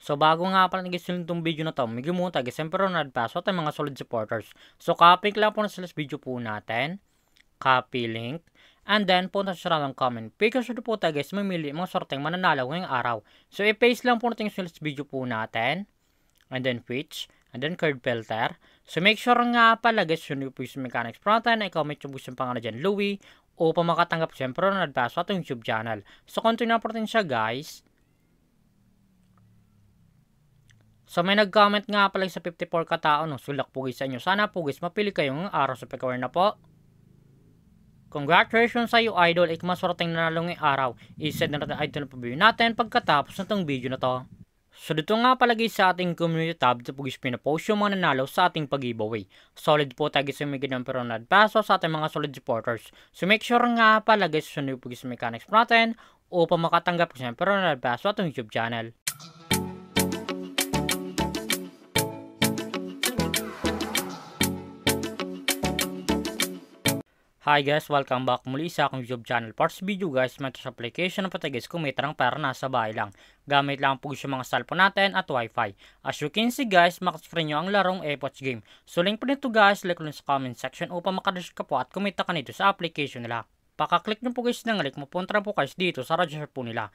So bago nga pala nag-stream itong video na to, may gumunta guys, siyempre Ronald Paso at mga solid supporters. So copy lang po na sila sa video po natin. Copy link. And then punta sa ng comment. Because ito po tayo guys, mamili mga sorteng mananalo ngayong araw. So i-paste lang po natin sa video po natin. And then Twitch. And then card filter. So make sure nga pala guys, yun po yung mechanics natin. I-comment yung gusto yung pangalan dyan, Louie. O pa makatanggap siyempre Ronald Paso at yung YouTube channel. So continue na po natin siya guys. So may nag-comment nga pala sa 54 katao no, sulak po guys sa inyo. Sana po guys mapili kayo ng araw sa pagkawar na po. Congratulations sa iyo idol, maswerteng nanalo ngayong araw. I-set na natin idol na pabili natin pagkatapos ng itong video na to. So dito nga pala guys sa ating community tab, dito po guys pinapost yung mga nanalo sa ating pag-giveaway. Solid po tayo guys yung may ganyan pero Paso sa ating mga solid supporters. So make sure nga pala guys sunod po guys mechanics natin upang makatanggap guys pero Paso at yung YouTube channel. Hi guys, welcome back muli sa akong YouTube channel. For this video guys, may application na pati guys kumita ng pera nasa bahay lang. Gamit lang po yung mga cellphone natin at wifi. As you can see guys, makascreen nyo ang larong Epoch Game. So link po nito guys, like lang sa comment section upang makaregister ka po at kumita ka nito sa application nila. Pakaklik nyo po guys ng link, mapunta po guys dito sa register po nila.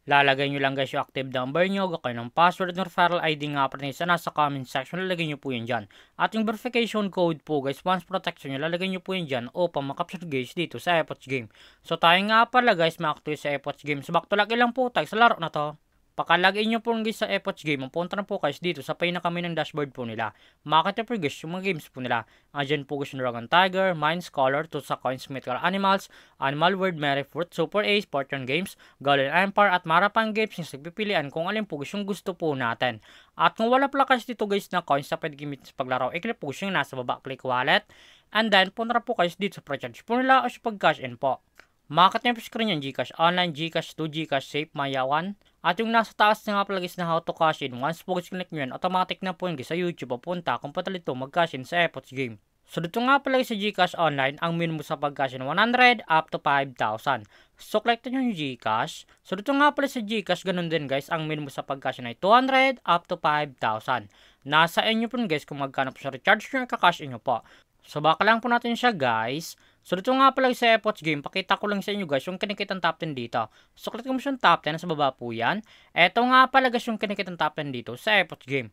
Lalagay nyo lang guys yung active number nyo, gagawin ng password ng referral ID nga pa rin sa nasa comment section, lalagay nyo po yun dyan. At yung verification code po guys, once protection nyo, lalagay nyo po yun dyan upang makapsure guys dito sa Epoch Game. So tayo nga pala guys, makaktuloy sa Epoch Game. So back to lagi lang po tayo sa laro na to. Pakalagay nyo po guys sa Epoch Game, punta na po guys dito sa pinakami ng dashboard po nila. Makakita po guys yung mga games po nila. Andyan po guys yung Dragon Tiger, Mine Scholar, Tusa Coins, Mythical Animals, Animal World, Merry Fruit, Super Ace, Fortune Games, Golden Empire at marapang games yung nagpipilian kung alin po guys yung gusto po natin. At kung wala pala guys dito guys na coins na pwede gamit sa paglaro, i-click po yung nasa baba, click wallet. And then punta na po guys dito sa pre-charge po nila o sa pag-cash in po. Makakita nyo po screen yung Gcash Online, Gcash 2, Gcash Safe, Maya 1. At yung nasa taas na nga pala guys na how to cash in. Once po guys click nyo yan, automatic na po yun guys sa YouTube papunta kung patalito mag-cash in sa Epoch Game. So dito nga pala guys sa Gcash Online, ang minimum sa pag-cash in 100 up to 5,000. So click nyo yung Gcash. So dito nga pala sa Gcash, ganun din guys, ang minimum sa pag-cash in ay 200 up to 5,000. Nasa inyo po guys kung magkano po sa recharge nyo, kakash in nyo po. So baka lang po natin siya guys. So dito nga pala sa Epoch Game, pakita ko lang sa inyo guys yung kinikitang top 10 dito. So click mo yung top 10, nasa baba po yan. Eto nga pala guys yung kinikitang top 10 dito sa Epoch Game.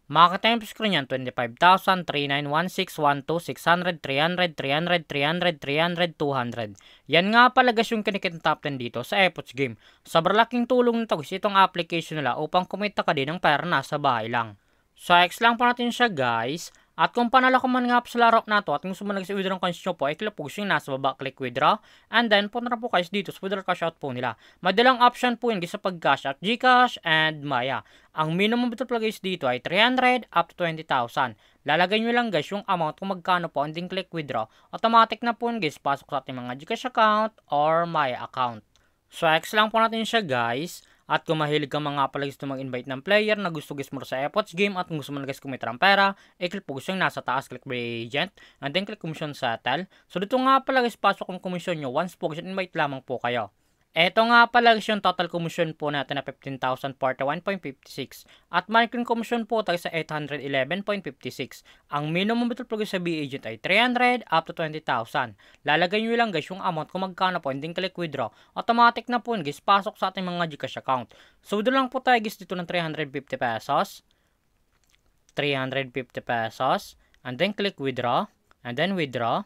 Makakita yung screen yan, 25,000, 3916, 12, 600, 300, 300, 300, 300, 200. Yan nga pala guys yung kinikitang top 10 dito sa Epoch Game. Sobrang laking tulong nito guys itong application nila upang kumita ka din ng pera nasa bahay lang. So X lang po natin siya guys. At kung panalo ka man nga po sa laro na to at gusto mo nag-withdraw ng coins nyo po, i-click po yung nasa baba, click withdraw. And then, punta na po guys dito sa withdraw cash out po nila. Madalang option po yun guys sa pag-cash out, Gcash and Maya. Ang minimum withdrawal guys dito ay 300 up to 20,000. Lalagay nyo lang guys yung amount kung magkano po and then click withdraw. Automatic na po yun guys, pasok sa ating mga Gcash account or Maya account. So, X lang po natin siya guys. At kung mahilig ka mga pala gusto mag-invite ng player na gusto guys mo sa Epoch Game at kung gusto mo na guys kumita ng pera, i-click po guys yung nasa taas, click by agent, and then click commission settle. So dito nga pala guys, pasok ang commission nyo once po guys invite lamang po kayo. Eto nga pala guys yung total commission po natin na 15,041.56 at marketing commission po tayo sa 811.56. Ang minimum withdrawal po guys sa B-Agent ay 300 up to 20,000. Lalagay nyo lang guys yung amount kung magkano po, hindi click withdraw. Automatic na po guys, pasok sa ating mga Gcash account. So doon lang po tayo guys dito ng 350 pesos. 350 pesos. And then click withdraw. And then withdraw.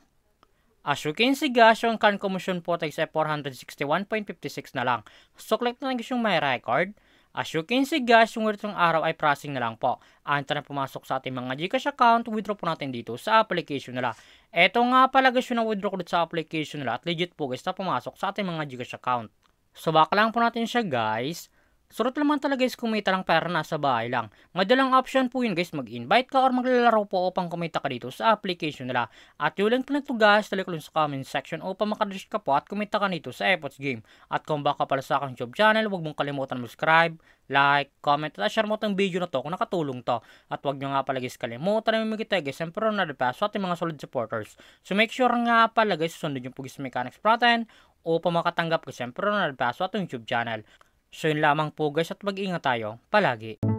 As you can see guys, yung current commission po tayo sa 461.56 na lang. So click na lang guys yung my record. As you can see guys, yung itong araw ay processing na lang po. Anta na pumasok sa ating mga Gcash account, withdraw po natin dito sa application nila. Eto nga pala guys yung na-withdraw ko dito sa application nila at legit po guys na pumasok sa ating mga Gcash account. So baka lang po natin siya guys. Surot naman talaga guys kumita ng pera nasa bahay lang. Madalang option po yun guys, mag-invite ka or maglalaro po upang kumita ka dito sa application nila. At yung link po nito guys, talik lang sa comment section upang makaregister ka po at kumita ka nito sa Epoch Game. At kung baka pala sa aking YouTube channel, huwag mong kalimutan mag-subscribe, like, comment at share mo itong video na to kung nakatulong to. At huwag nyo nga pala guys kalimutan na mamigit tayo guys, siyempre Ronald Paso at yung mga solid supporters. So make sure nga pala guys, sunod yung Pugis Mechanics natin upang makatanggap guys, siyempre Ronald Paso at yung YouTube channel. So yun lamang po guys at mag-ingat tayo palagi.